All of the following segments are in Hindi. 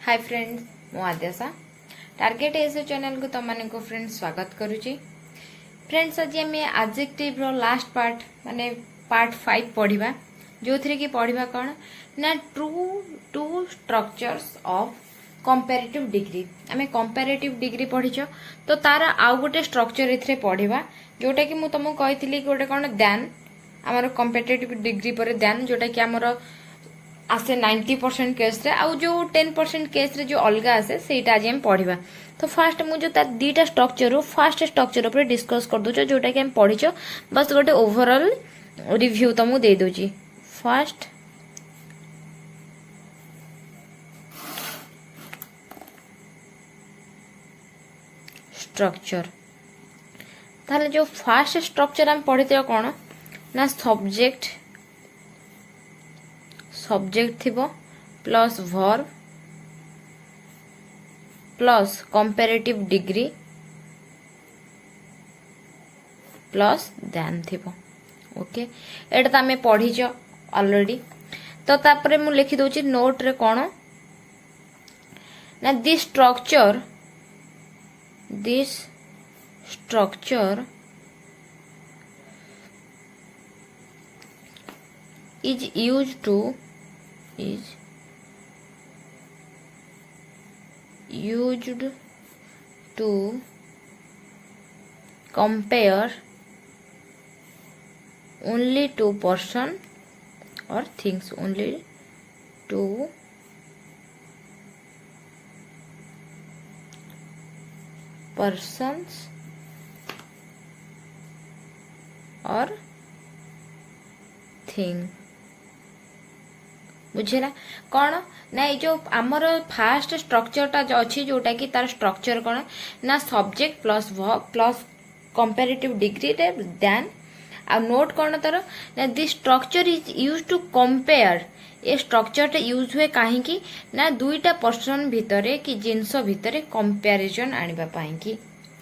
हाय फ्रेंड्स मु आद्याशा टार्गेट एस चैनल को तुम को फ्रेंड्स स्वागत करुच्ची। फ्रेंड्स आज आम एडजेक्टिव रो लास्ट पार्ट माने पार्ट 5 पढ़िबा जो थरे कि पढ़िबा कौन ना two structures of comparative degree. आमे कंपैरेटिव डिग्री पढ़िछ तो तार आउ गोटे स्ट्रक्चर एथरे पढ़िबा जोटा कि मु तुमको कहितली कि गोटे कौन दैन आमर कंपैरेटिव डिग्री पर दैन जोटा कि आमर आसे 90% केस रे आउ जो 10% केस रे जो अलग आसे सेटा आज हम पढ़िबा। तो फास्ट मु जो तार दीटा स्ट्रक्चर रो फर्स्ट स्ट्रक्चर ऊपर डिस्कस कर दोछ जोटा कि हम पढ़िछो बस गोटे ओवरऑल रिव्यू तुमको दे दोची। फर्स्ट स्ट्रक्चर ताले जो फर्स्ट स्ट्रक्चर हम पढ़िते कौन ना सब्जेक्ट थिबो plus verb plus comparative degree plus than थिबो। ओके एटा तो आमे पढ़ीच ऑलरेडी। तो तापरे मु लिखि दोची नोट रे कोन ना this structure is used to compare only two person or things, only two persons or thing। बुझेला कौन ना ये जो आमर फास्ट स्ट्रक्चर टा जो अच्छी जोटा कि तार स्ट्रक्चर कौन ना subject plus verb plus comparative degree रे देन आ नोट कौन तार ना this structure is use to compare. ये स्ट्रक्चर टा यूज हुए कहीं की ना दुईटा पर्सन भितरे कि जिनस भितरे कंपैरिजन आनिबा पाई की।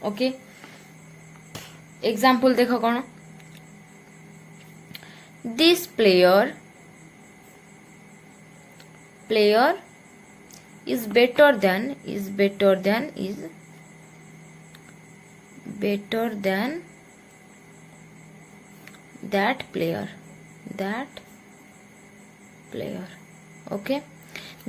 ओके एग्जांपल देखो कौन this player is better than that player okay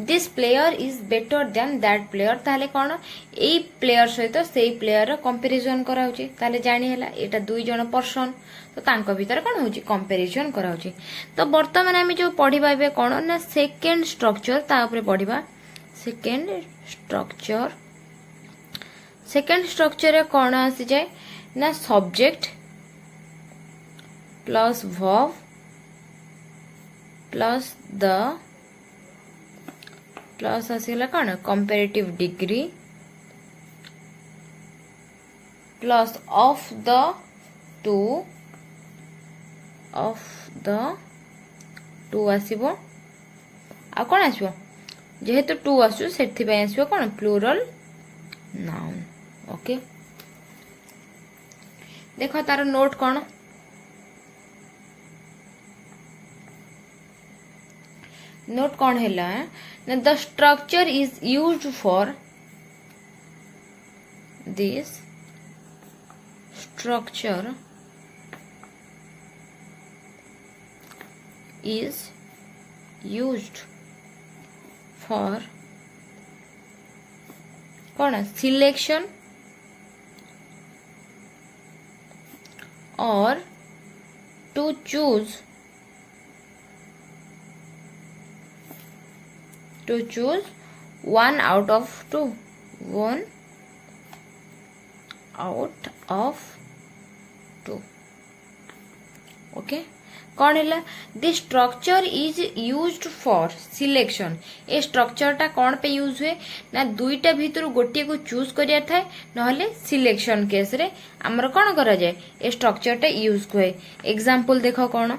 this player is better than that player ताले कौन ए प्लेयर सहित से प्लेयर रो कंपैरिजन करा होची ताले जानी हैला एटा दुई जण पर्सन तो तांको भीतर कौन होची कंपैरिजन करा होची। तो वर्तमान आमे जो पढ़िबा बे कौन ना सेकंड स्ट्रक्चर ता ऊपर पढ़िबा सेकंड स्ट्रक्चर रे कौन आसी जाय ना subject plus verb plus the plus आसीला कौन comparative degree plus of the two आसीबो आ कौन आसीबो जेहेतु टू आसु सेथि पे आसीबो कौन प्लूरल नाउन। ओके देखो तार नोट कौन हैला ना the structure is used for this structure is used for कौन selection or to choose one out of two okay कौन है this structure is used for selection. A structure टा कौन पे यूज हुए ना दुईटा भितर गोटे को चूज करिया थाए नहले सिलेक्शन केस रे हमर कौन करा जाए ए स्ट्रक्चर टा यूज हुए। एग्जांपल देखो कौन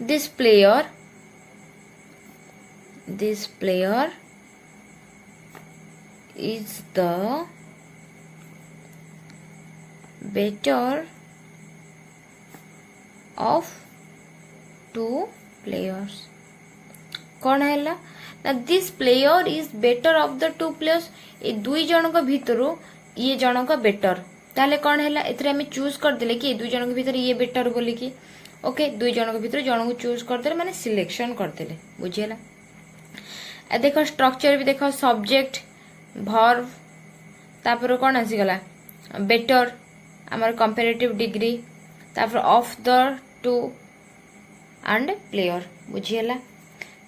this player is the better of two players। कौन है ना this player is better of the two players, ए दुई जनक भितरु ये जनक बेटर, ताले कौन है एथरे हमें चूज करदेले कि दुई जनक भितर ये बेटर बोली कि ओके दुई जनक भितर जनक चूज करदेले माने सिलेक्शन करदेले बुझियला। ए देखो स्ट्रक्चर भी देखो सब्जेक्ट वर्ब तापर कौन आसीगला बेटर आमर कंपैरेटिव डिग्री तापर of the two and player बुझियला।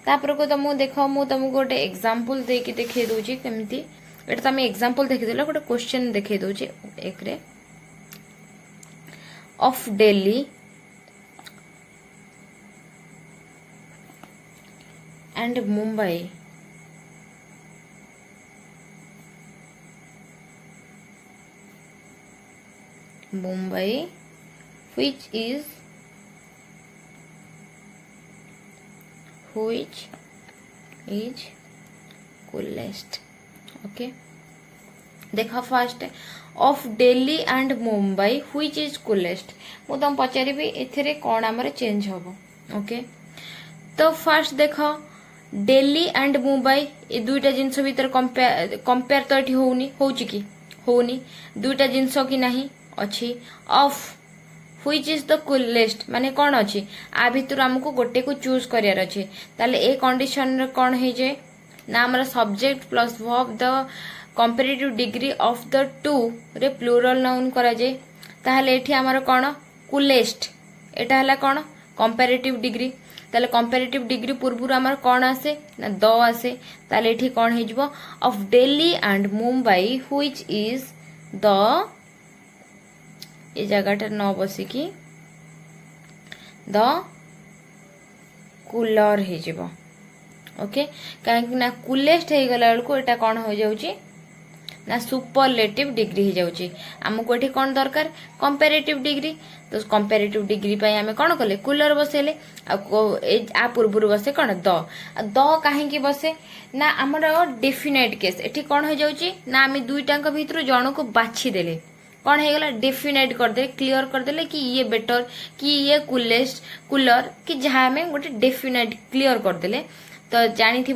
तापर को तुम देखो मु तुमको गोटे एग्जांपल देकी देखै दोची केमती एटा तुम एग्जांपल देखि देलो गोटे क्वेश्चन देखै दोची एक रे of Delhi and Mumbai which is coolest। Okay देखो first of Delhi and Mumbai which is coolest मु तुम पचारि एथिरे कौन आमर चेंज हम। ओके तो फर्स्ट देखो दिल्ली एंड मुंबई ए दुईटा जिनस भीतर कंपेयर तो ये होनी होची कि होनी दुईटा जिनस कि नहीं अच्छी of which is the coolest माने कौन अच्छी आ भितर हमको गोटे को चूज करियार अच्छे ताले ए कंडीशन रे कौन है जे ना हमर subject plus verb the comparative degree of the to रे प्लूरल नाउन करा जे ताले एठी हमर कौन कूलेस्ट एटा हला कौन कंपैरेटिव डिग्री ताले कंपैरेटिव डिग्री पूर्व हमर कौन आसे ना द आसे ताले एठी कौन हे जबो of Delhi and Mumbai which is the ये जगह न बसिकी द कूलर हो जिवो। ओके कहीं ना कूलेस्ट हो गला बेलू एटा कौन हो जाउची ना सुपरलेटिव डिग्री हो जाउची हमको एठी कौन दरकार कंपैरेटिव डिग्री तो कंपैरेटिव डिग्री पई हमें कौन कले कूलर बसेले आ पूर्व बसे कौन द कहीं बसे ना हमर डेफिनेट केस एठी कौन हो जाउची ना आम दुईटांक भितर जन को बाछि देले कौन है गला डेफिनेट कर दे क्लियर कर देले कि ये बेटर कि ये कूलेस्ट कूलर कि जहाँ हमें गोटे डेफिनेट क्लियर कर देले तो जानी थी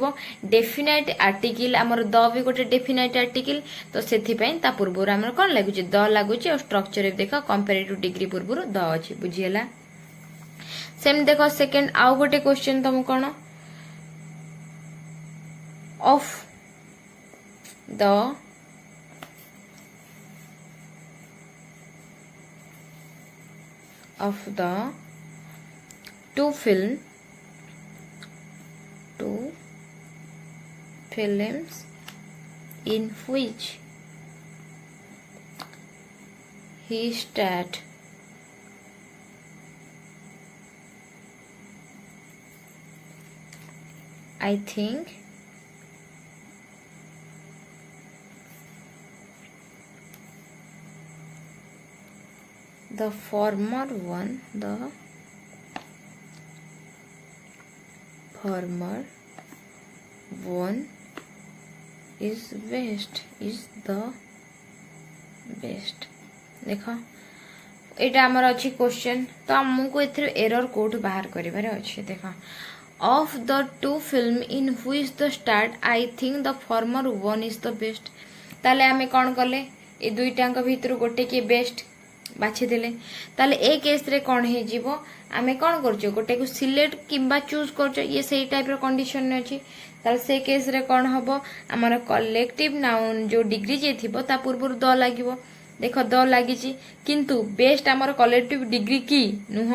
डेफिनेट आर्टिकल आमर द भी गोटे डेफिनेट आर्टिकल तो सेथिपई ता पूर्व आमर कौन लगुच द लगुच और स्ट्रक्चर देख कंपैरेटिव डिग्री पूर्व द अच्छी बुझीगला। सेम देखो सेकेंड आउ गोटे क्वेश्चन तुम कौन of the of the two films in which he starred I think the former one is the best देखो एटा हमर अच्छी क्वेश्चन तो हमको एथरे एरर कोड बाहर करिबार अछि। देखो of the to film in which the start I think the former one is the best ताले हमें कौन कले ए दुईटांक भितर गोटे के बेस्ट बाछि देले ताले ए केस रे कौन हे जीवो आमे कौन करछो गोटे को सिलेक्ट किबा चूज करछो ये सेही टाइप रो कंडीशन ने अछि ताले से केस रे कौन हबो हमर कलेक्टिव नाउन जो डिग्री जे थिबो ता पूर्व द लागिवो देखो द लागिची किंतु बेस्ट हमर कलेक्टिव डिग्री की नुह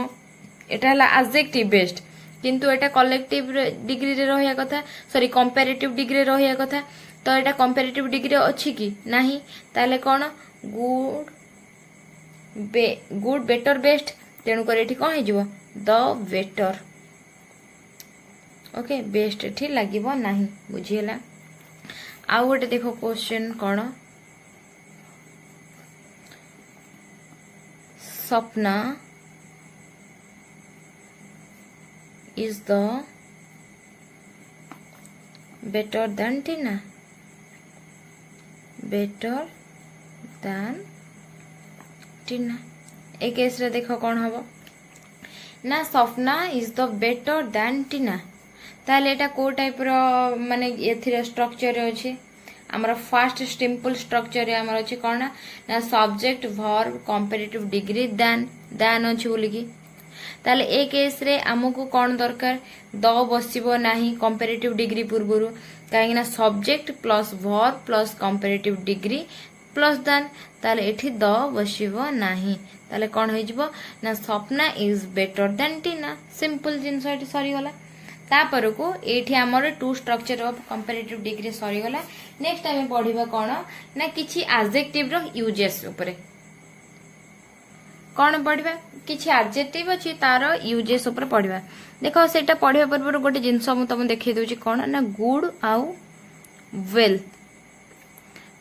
एटा हला एडजेक्टिव बेस्ट किंतु एटा कलेक्टिव डिग्री रे रहिया कथा सॉरी कंपैरेटिव डिग्री रहिया कथा तो एटा कंपैरेटिव डिग्री अछि की नाही ताले कौन गुड बेटर बेस्ट तेणु कर एठी कौन हो द बेटर। ओके बेस्ट एठी लागिबो नाही बुझियला। आउ गोटे देखो क्वेश्चन कौन सपना is the better than Tina better than Tina A case रे देखो कौन हबो ना Sapna is the better than टीना ताले एटा को टाइप रो माने एथिरे स्ट्रक्चर अछि हमर फर्स्ट सिंपल स्ट्रक्चर हमर अछि कोन ना subject verb comparative degree then अछि बोली की ताले ए केस रे हमकु कोन दरकार द बसिबो नाही कंपैरेटिव डिग्री पूर्वरु काहे ना subject plus verb plus comparative degree plus then ताले एठी द बसिबो नाही ताले कोन होई जिवो ना Sapna is better than Tina simple जिंस एठी सरी गला तापर को एठी हमर two structure of comparative degree सरी गला नेक्स्ट टाइम पढिबा कोन ना किछि एडजेक्टिव रो यूजेस ऊपर कौन पढ़ा किसी एडजेक्टिव अच्छी तार यूजेस ऊपर पढ़ा देख सेटा पढ़ा पूर्व गोटे जिनस तुम देखी दूसरी कौन ना गुड आउ वेल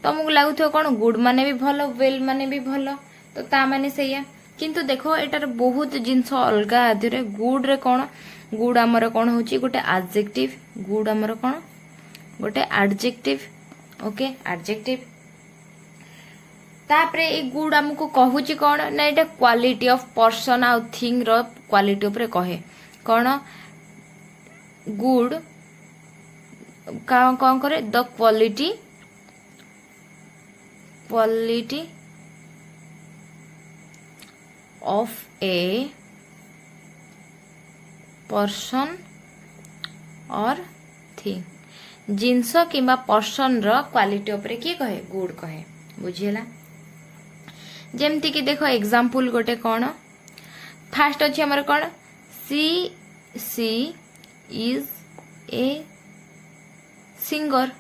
तुमको लगुथ कौन गुड माने भी भल वेल माने भी भल तो ता माने सैया किंतु देखो एटार बहुत जिनस अलग आधे गुड रे कौन गुड आमर कौन हो गोटे एडजेक्टिव गुड आमर कौन गोटे एडजेक्टिव ओके एडजेक्टिव तापरे ए गुड हमको कहूची कौन ना एटा क्वालिटी ऑफ पर्सन आउ थिंग रो क्वालिटी ऊपर कहे कौन गुड कौन करे the quality of a person और थिंग जिनस किंबा पर्सन रो क्वालिटी ऊपर किए कहे गुड कहे बुझीला जेमती कि देखो एग्जाम्पल गोटे कौन फास्ट अच्छी हमर कौन सी इज ए सिंगर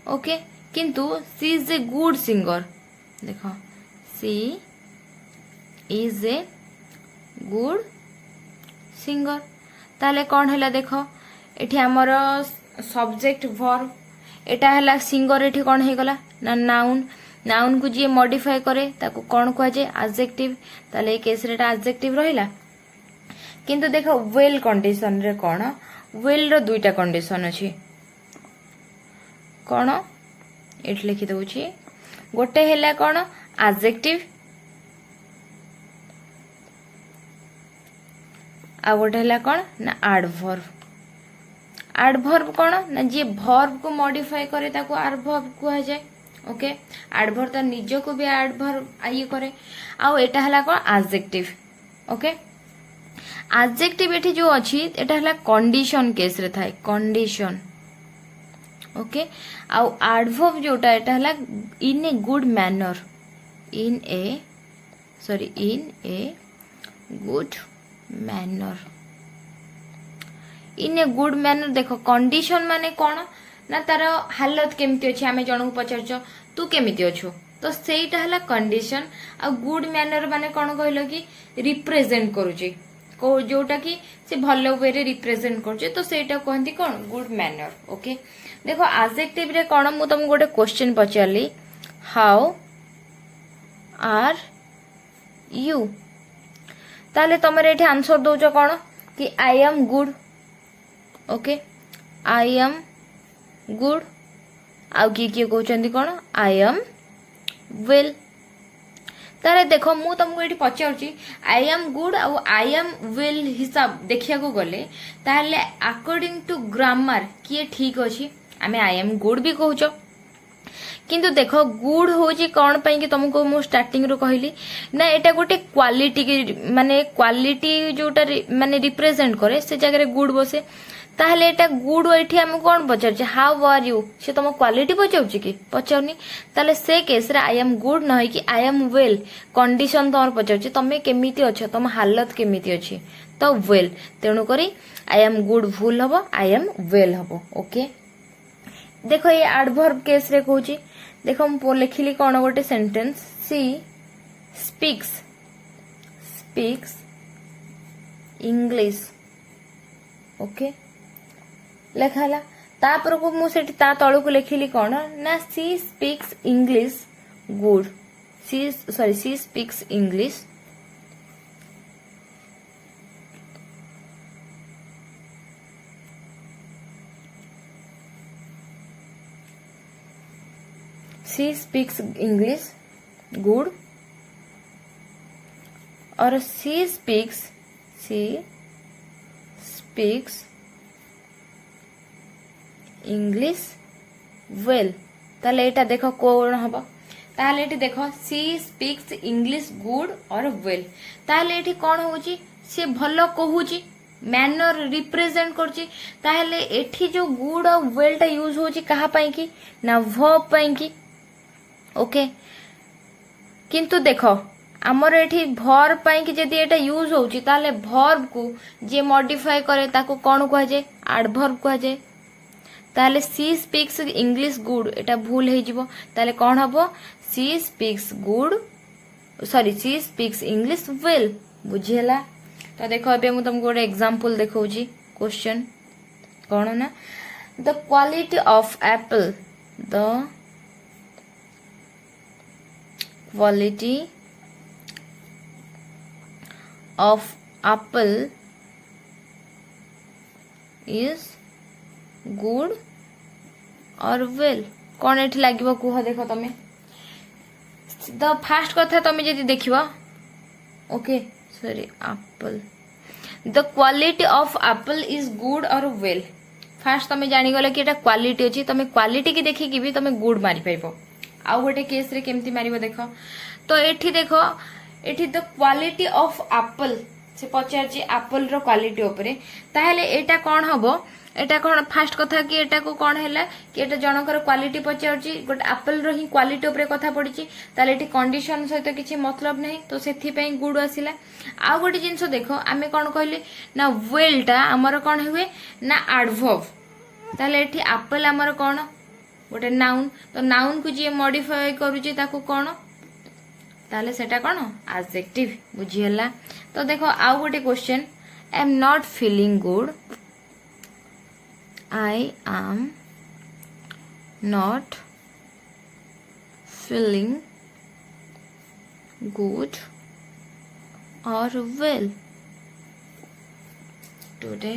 ओके किंतु सी इज ए गुड सिंगर देखो सी इज ए गुड सिंगर ताले कौन है देखो एठी हमर सब्जेक्ट वर्ब एटा है सिंगर एठी कौन है गला ना नाउन नाउन को जी मॉडिफाई करे ताको कौन कह जाए एडजेक्टिव ताले केस रे एडजेक्टिव रहिला किंतु देखो वेल कंडीशन रे कौन वेल रो दुईटा कंडीशन अछि कौन एठ लिखि दउछि गोटे हैला कौन एडजेक्टिव आ गोटे हैला कौन ना एडवर्ब कौन ना जी वर्ब को मॉडिफाई करे ताको एडवर्ब कह जाए ओके एडवर्ब तो निज को भी एडवर्ब ये करे आउ एटा हला कोन एडजेक्टिव ओके एडजेक्टिव एठी जो अछि एटा हला कंडीशन केस रे थाए कंडीशन ओके आउ एडवर्ब जोटा एटा हला in a good manner in a good manner देखो कंडीशन माने कोन ना तार हालत केमती अच्छे आम जन को पचार तू केमिति अच्छु तो सेटा हला कंडीशन आ गुड मैनर माने कौन कहलो कि रिप्रेजेंट करूची जोटा कि से भल वे रे रिप्रेजेंट करूचे तो सेटा कहती कौन गुड मैनर ओके देखो एडजेक्टिव रे कौन मु तुमको गोटे क्वेश्चन पचारली हाउ आर यू ताले तुम एठी आंसर दउछ कौन कि I am good okay I am good आउ किए कहते कौन आई एम वेल तारे देखो मु तुमको ये पचारूची आई एम गुड आउ आई एम वेल हिसाब देखिया को गले ताहले अकॉर्डिंग टू ग्रामर किए ठीक अच्छी आम आई एम गुड भी कहूच किंतु देखो गुड होची कौन पाई कि तुमको मु स्टार्टिंग रो कहली ना एटा गोटे क्वालिटी की माने क्वालिटी जोटा माने रिप्रेजेंट करे से जगह गुड बसे ताहले एटा गुड एठी हम कोन पचार हाउ आर यू से तुम क्वालिटी पचाउची कि पचाउनी ताहले से केस रे आई एम गुड न कि आई एम वेल कंडीशन तुम पचाउची तमे केमिति अछ तुम हालत केमिति अछि तो वेल तेणु करी आई एम गुड भूल हबो आई एम वेल हबो ओके देखो ये एडवर्ब केस रे कहूची देखो मु लिखिली कोन गोटे सेंटेंस सी स्पीक्स इंग्लिश ओके लेखाला तापर को मु सेठी ता तळु को लिखिली कोन ना सी स्पीक्स इंग्लिश गुड सी स्पीक्स इंग्लिश सी स्पीक्स इंग्लिश गुड और सी स्पीक्स इंग्लिश वेल ताले एटा देखो कोन हबो ताले एठी देखो सी स्पीक्स इंग्लिश गुड और वेल ताले एठी कोन होउची से भलो कहूची मैनर रिप्रेजेंट करची ताले एठी जो गुड और वेल टा यूज होची कहा पई की ना वर्ब पई की ओके किंतु देखो आमर एठी भर्ब पई कि जदी एटा यूज होउची ताले भर्ब को जे मॉडिफाई करे ताको कोन कह जाय एडवर्ब कह जाय ताले सी स्पीक्स इंग्लिश गुड एटा भूल हे जिवो ताले कोन हबो she speaks good sorry she speaks English well बुझियला तो देखो अबे मु तुमको गोटे एग्जांपल देखौची क्वेश्चन कोन ना the quality of Apple the quality of apple is good or well कौन एठी लागिबो कुह देखो तमे द फास्ट कथा तमे जदी देखिबो okay sorry apple the quality of apple is good और वेल फास्ट तमे जानि गले कि एटा क्वालिटी अछि तमे क्वालिटी की देखि कि भी तमे गुड मारि पाइबो आ गोटे केस रे केमती मारिबो देखो तो एठी देखो एठी द क्वालिटी ऑफ एप्पल से पचारची एप्पल रो क्वालिटी ऊपरे ताहेले एटा कोन हबो एटा कोन फास्ट कथा कि एटा को कोन हैला कि एटा जनकर क्वालिटी पचारची गोटे एप्पल रो ही क्वालिटी ऊपरे कथा पडिची ताले एठी कंडीशन सहित किछि मतलब नहीं तो सेथि पई गुड आसिला आ गोटे जिंस देखो आमे कोन कहले ना वेल टा हमर कोन हुए ना एडवर्ब ताले एठी एप्पल हमर कोन गोटे नाउन तो नाउन को जे मॉडिफाई करूची ताको कोन ताले सेटा कोन एडजेक्टिव बुझियला तो देखो आउ गोटे question I am not feeling good I am not feeling good और वेल टुडे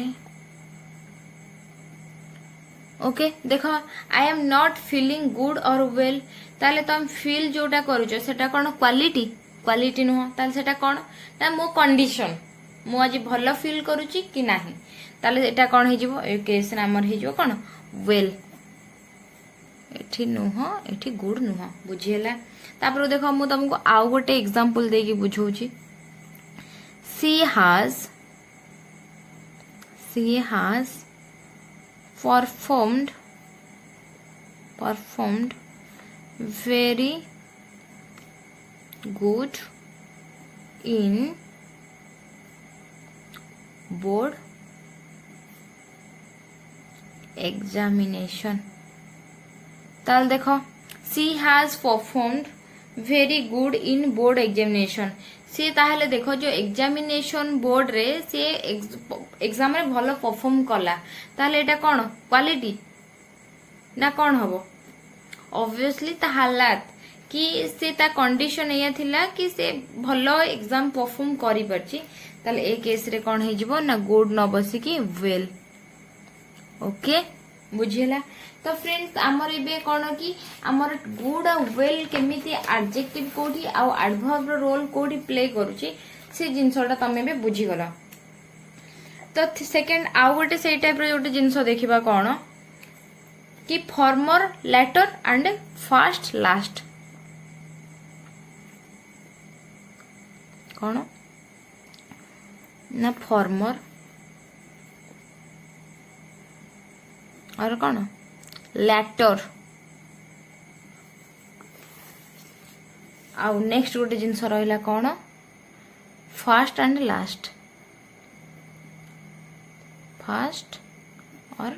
ओके देखो I am not feeling good और वेल ताले तुम फील जोटा करूचो सेटा कोन क्वालिटी क्वालिटी नुह ताले सेटा कोन ना मो कंडीशन मो आज भलो फील करूची कि नाही ताले एटा कोन हे जिवो ए केस नामर हे जिवो कोन वेल एठी नुह एठी गुड नुह बुझियला तापर देखो मु तुमको आउ गोटे एग्जांपल देकी बुझौची she has performed very good in board examination ताल देखो she has performed very good in board examination सी ताहले देखो जो एग्जामिनेशन बोर्ड रे सी एग्जाम रे भलो परफॉर्म कला ताहले एटा कोन क्वालिटी ना कोन हबो ऑब्वियसली ता हालात कि से ता कंडीशन एया थिला कि से भलो एग्जाम परफॉर्म करि परची ताले ए केस रे कोन हे जिवो ना गुड न बसी कि वेल ओके बुझिला तो फ्रेंड्स आमर एबे कोन कि आमर गुड और वेल केमिति एडजेक्टिव कोठी आ एडवर्ब रो रोल कोठी प्ले करूची से जिंसोटा तमे बे बुझी गला तो सेकंड आ गोटे से टाइप रो गोटे जिंसो देखिबा कोन कि former latter and first last कोन ना फॉर्मर और कोन लेटर आउ नेक्स्ट गोटे जिनस रहिला कोन फर्स्ट एंड लास्ट फर्स्ट और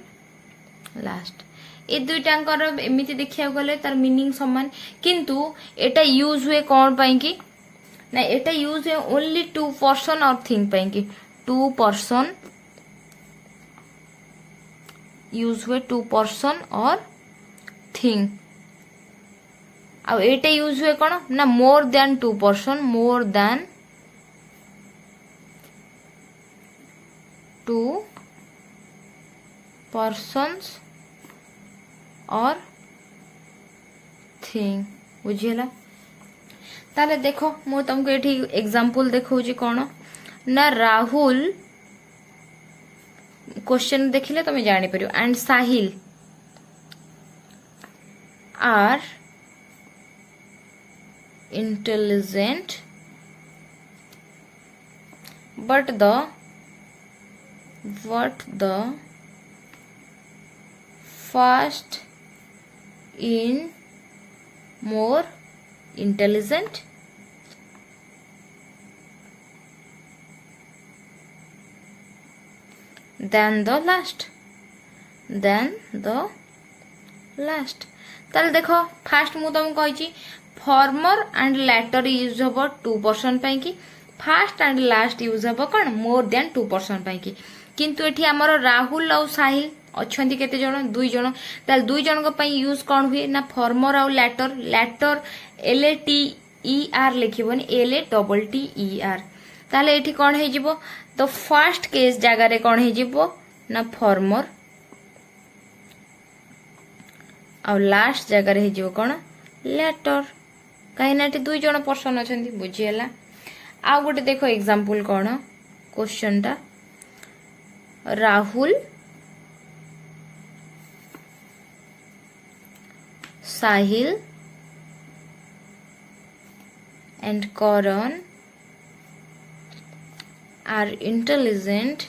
लास्ट ए दुईटांकर एमिति देखिया गले तार मीनिंग समान किंतु एटा यूज हुए कोन पई कि ना एटा यूज हुए ओनली टू पर्सन और थिंग पई कि टू पर्सन यूज हुए टू पर्सन और थिंग आ एटा यूज हुए कोन ना more than two person more than two persons और थिंग बुझिला ताले देखो मु तुमको एठी एग्जांपल देखौजी कोन ना राहुल क्वेश्चन देखिले तुम जानी परियो and Sahil are intelligent, but the first in more intelligent than the last. ताले देखो फास्ट मु तुमको कही फॉर्मर एंड लेटर यूज हम 2% पाई कि फास्ट एंड लास्ट यूज हम कौन मोर देन 2% पाई कि किंतु एठी हमर राहुल और साहिल अच्छी केते जन 2 जन ताले 2 जन यूज कौन हुए ना फॉर्मर और लेटर LATER लिखिबन LATTER ताले एठी कौन हे जिवो तो फर्स्ट केस जगह रे कौन हे जिवो ना फॉर्मर और लास्ट जगह रे हे जिवो कौन लेटर कहीं ना 2 जन पर्सन अछंती बुझिएला। आ गोटे देखो एग्जांपल कौन क्वेश्चन टा Rahul Sahil and Karan are intelligent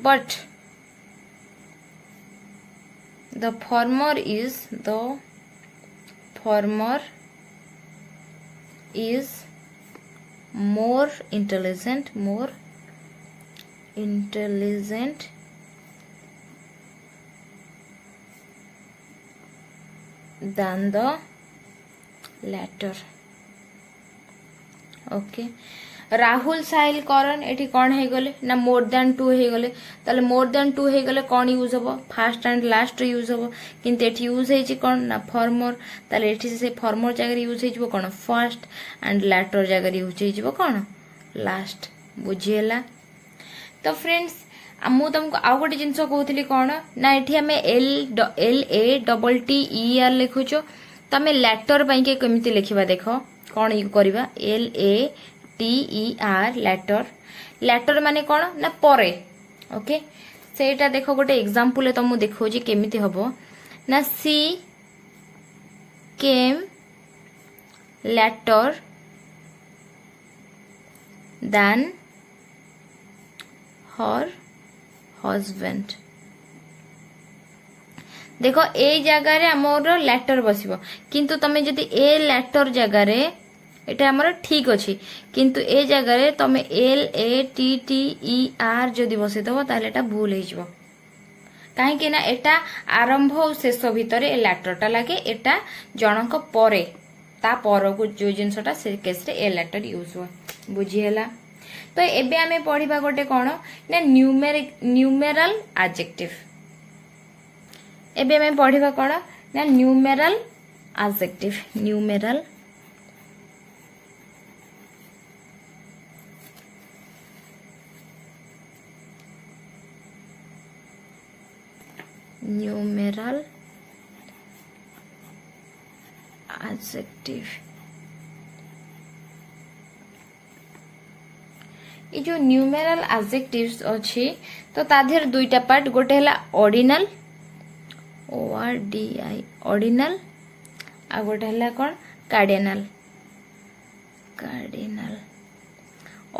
but the former is more intelligent than the latter. Okay Rahul Sahil Karan एठी कौन हे गले ना मोर देन 2 हे गले ताले मोर देन 2 हे गले कौन यूज हबो फास्ट एंड लास्ट यूज हबो किंतु एठी यूज हे छि कौन ना फॉर्मर ताले एठी से फॉर्मर जगह यूज हे जिवो कौन फर्स्ट एंड लेटर जगह यूज हे जिवो कौन लास्ट बुझिएला। तो फ्रेंड्स मु तुमको आउ गोटे जिनस कहूली कौन ना एठी हमें LATTER लिखुचो तमे लेटर पाई के केमिति लिखिबा देखो कौन यू करबा LATER लेटर माने कौन ना परे ओके सेटा देखो गोटे एग्जांपल तुमको देखो जी केमिति हबो ना she came later than her husband देखो ए जगह रे हमर लेटर बसिबो किंतु तमे जदि ए लेटर जगह रे एटा हमर ठीक अछि किंतु ए जगह रे तमे LATTER जदि बसि दबो ताले एटा भूल हे जिवो काहे कि ना एटा आरंभ और शेष भितर ए लेटरटा लागे एटा जनक परे ता पर को जो जिंसटा से केस रे ए लेटर यूज हो बुझिएला। तो एबे हमें पढ़िबा गोटे कोन ना न्यूमेरल एडजेक्टिव एबे हमें पढ़िबा कोन ना न्यूमेरल एडजेक्टिव न्यूमेरल एडजेक्टिव ये जो न्यूमेरल एडजेक्टिव्स अच्छी तो ताधर दुईटा पार्ट गोटे है ऑर्डिनल ORDI ऑर्डिनल आ गोटे है कौन कार्डिनल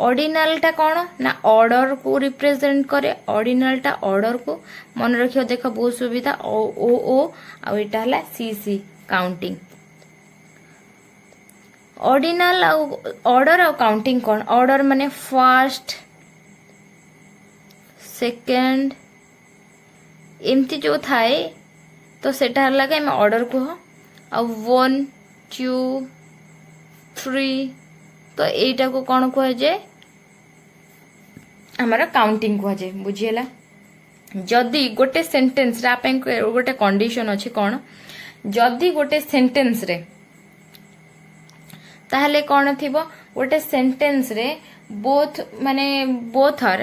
ऑर्डिनल टा कौन ना ऑर्डर को रिप्रेजेंट करे ऑर्डिनल टा ऑर्डर को मन रखियो देखो बहुत सुविधा ओ आ एटा है CC काउंटिंग ऑर्डिनल ऑर्डर और काउंटिंग कौन ऑर्डर माने फर्स्ट सेकंड एमती जो थाए तो सेटा लगे मैं ऑर्डर को आ 1 2 3 तो एटा को कौन कह जाए हमारा काउंटिंग कह जाए बुझिएला। जदि गोटे सेंटेंस रे आपन गोटे कंडीशन अछि कौन जदि गोटे सेंटेंस रे ताहले कौन थिबो गोटे सेंटेंस रे बोथ माने बोथ आर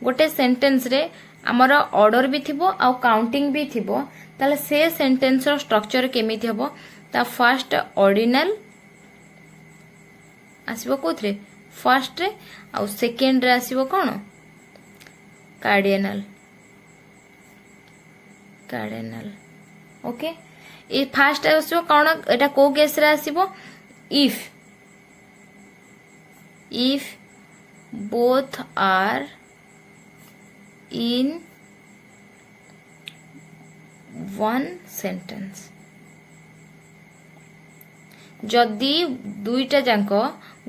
गोटे सेंटेंस रे हमर ऑर्डर भी थिबो आ काउंटिंग भी थिबो ताले से सेंटेंस रो स्ट्रक्चर केमिति हबो ता फर्स्ट ऑर्डिनल आसीबो कोथरे फर्स्ट रे आउ सेकेंड रे आसीबो कोन कार्डियनल कार्डियनल ओके ए फर्स्ट आसीबो कोन एटा को केस रे आसीबो if both are in one sentence जदि दुईटा जांक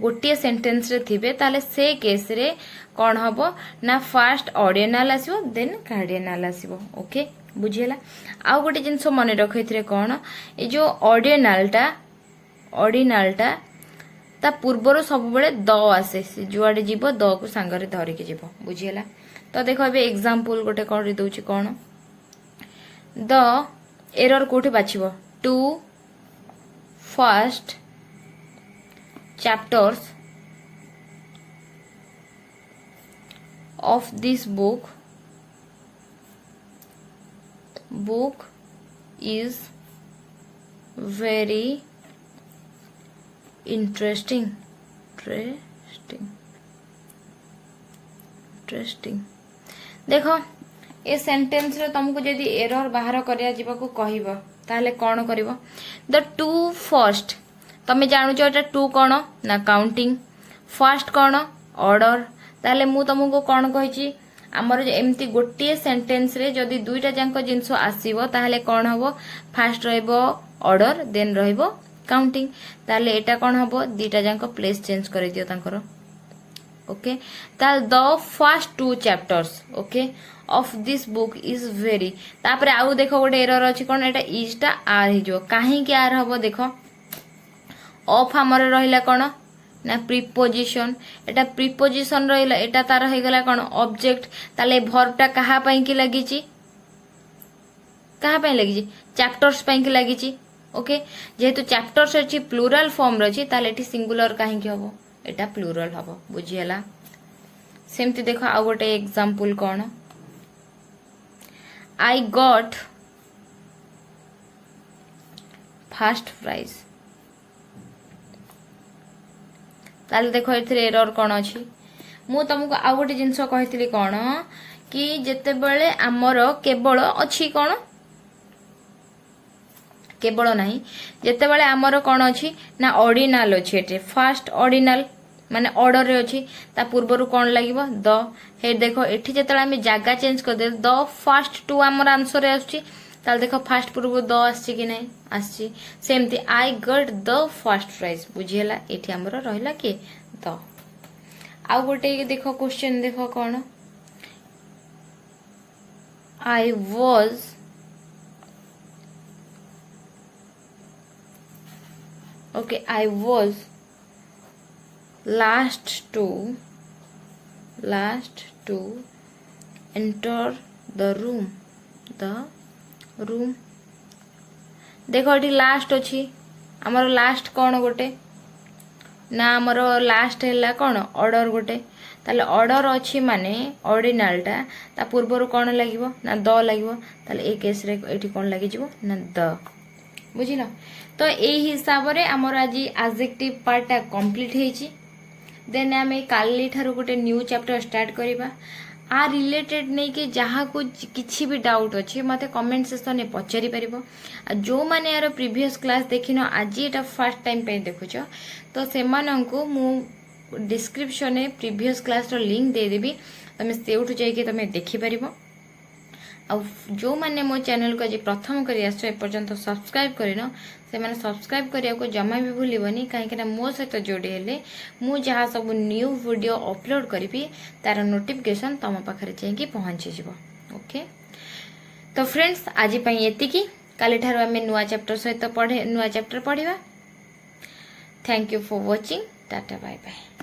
गोटे सेंटेंस रे थिबे ताले से केस रे कोन हबो ना फर्स्ट ऑर्डिनल आसीबो देन कार्डियनल आसीबो ओके बुझियला आ गोटे जिंस मन रखैथरे कोन ए जो ऑर्डिनलटा ता पूर्वर सब बेले द आसे जुआडे जीव द को सांगरे धरिके जीव बुझियला तो देखो एबे एग्जांपल गोटे कर दउची कोन द एरर कोठी बाछिबो two first chapters of this book is very interesting देखो ए सेंटेंस रे तुमको जदी एरर बाहर करिया जीवा को कहबो ताले कोन करबो द टू फर्स्ट तमे जानू छ एटा टू कोन ना काउंटिंग फर्स्ट कोन ऑर्डर ताले मु तुमको कोन कहिची हमर एमती गोटे सेंटेंस रे जदी दुईटा जांको जिंस आसीबो ताले कोन हबो फर्स्ट रहबो ऑर्डर देन रहबो काउंटिंग ताले एटा कोन हबो दीटा जांको प्लेस चेंज कर दियो तांकर ओके ताल the first two chapters okay of this book is very तापरे आउ देखो गोटे एरर अछि कोन एटा इज टा आर हि जो काहे कि आर हबो देखो ऑफ हमर रहिला कोन ना प्रीपोजिशन एटा प्रीपोजिशन रहिला एटा तार हे गला कोन ऑब्जेक्ट ताले वर्ब टा कहा पई कि लागिची कहा पई लागिची चैप्टर्स पई कि लागिची ओके जेहेतु चैप्टर्स अछि प्लूरल फॉर्म रछि ताले एठी सिंगुलर काहे कि हबो एटा प्लूरल हबो बुझियला सेमति देखो आ गोटे example cone I got first prize ताले देखो एथरे एरर कोन अछि मु तुमको आ गोटे जिंस कहितली कोन कि जेते बेले हमर केवल अछि कोन केवल नाही जेते बेले हमर कोन अछि ना ऑर्डिनल अछि एटे फर्स्ट ऑर्डिनल माने ऑर्डर रे अछि ता पूर्वरु कोन लागिबो द हे देखो एठी जेतला हम जागा चेंज कर दे द फर्स्ट टू हमर आंसर रे आछि ताल देखो फर्स्ट पूर्व द आछि कि नै आछि सेमति I got the first prize बुझियला एठी हमर रहला के द आ गोटे देखो क्वेश्चन देखो कोन I was okay I was last to enter the room देखो एठी लास्ट अछि हमर लास्ट कोन गोटे ना हमर लास्ट हैला कोन ऑर्डर गोटे ताले ऑर्डर अछि माने ऑर्डिनल टा ता पूर्वरु कोन लागिवो ना द लागिवो ताले ए केस रे एठी कोन लागि जिवो ना द बुझिलो तो एही हिसाब रे हमर आज एडजेक्टिव पार्ट टा कंप्लीट हेची देन आमे काली ठारू गोटे न्यू चैप्टर स्टार्ट करिबा आ रिलेटेड नहीं कि जहाँ को किसी भी डाउट अच्छे मते कमेंट सेक्शन में पचारि परिबो जो माने यार प्रीवियस क्लास देखिनो आज एटा फर्स्ट टाइम पे देखुछ तो से माननको मु डिस्क्रिप्शन में प्रीवियस क्लास रो लिंक दे देबी तमे सेउठ जाई के तमे देखि परिबो आ जो माने मो चैनल को आज प्रथम करी आछो ए पर्यंत सब्सक्राइब करिनो से माने सब्सक्राइब करिया को जमा भी भूलिबनी काहे कि मो सहित जोड़ी हेले मु जहाँ सब न्यू वीडियो अपलोड करी तार नोटिफिकेशन तम पाखरे जाई पहुंची जिवो ओके तो फ्रेंड्स आज पई एतिकी काली ठारो आमे नुवा चैप्टर सहित नुवा चैप्टर पढ़िबा thank you for watching tata bye bye.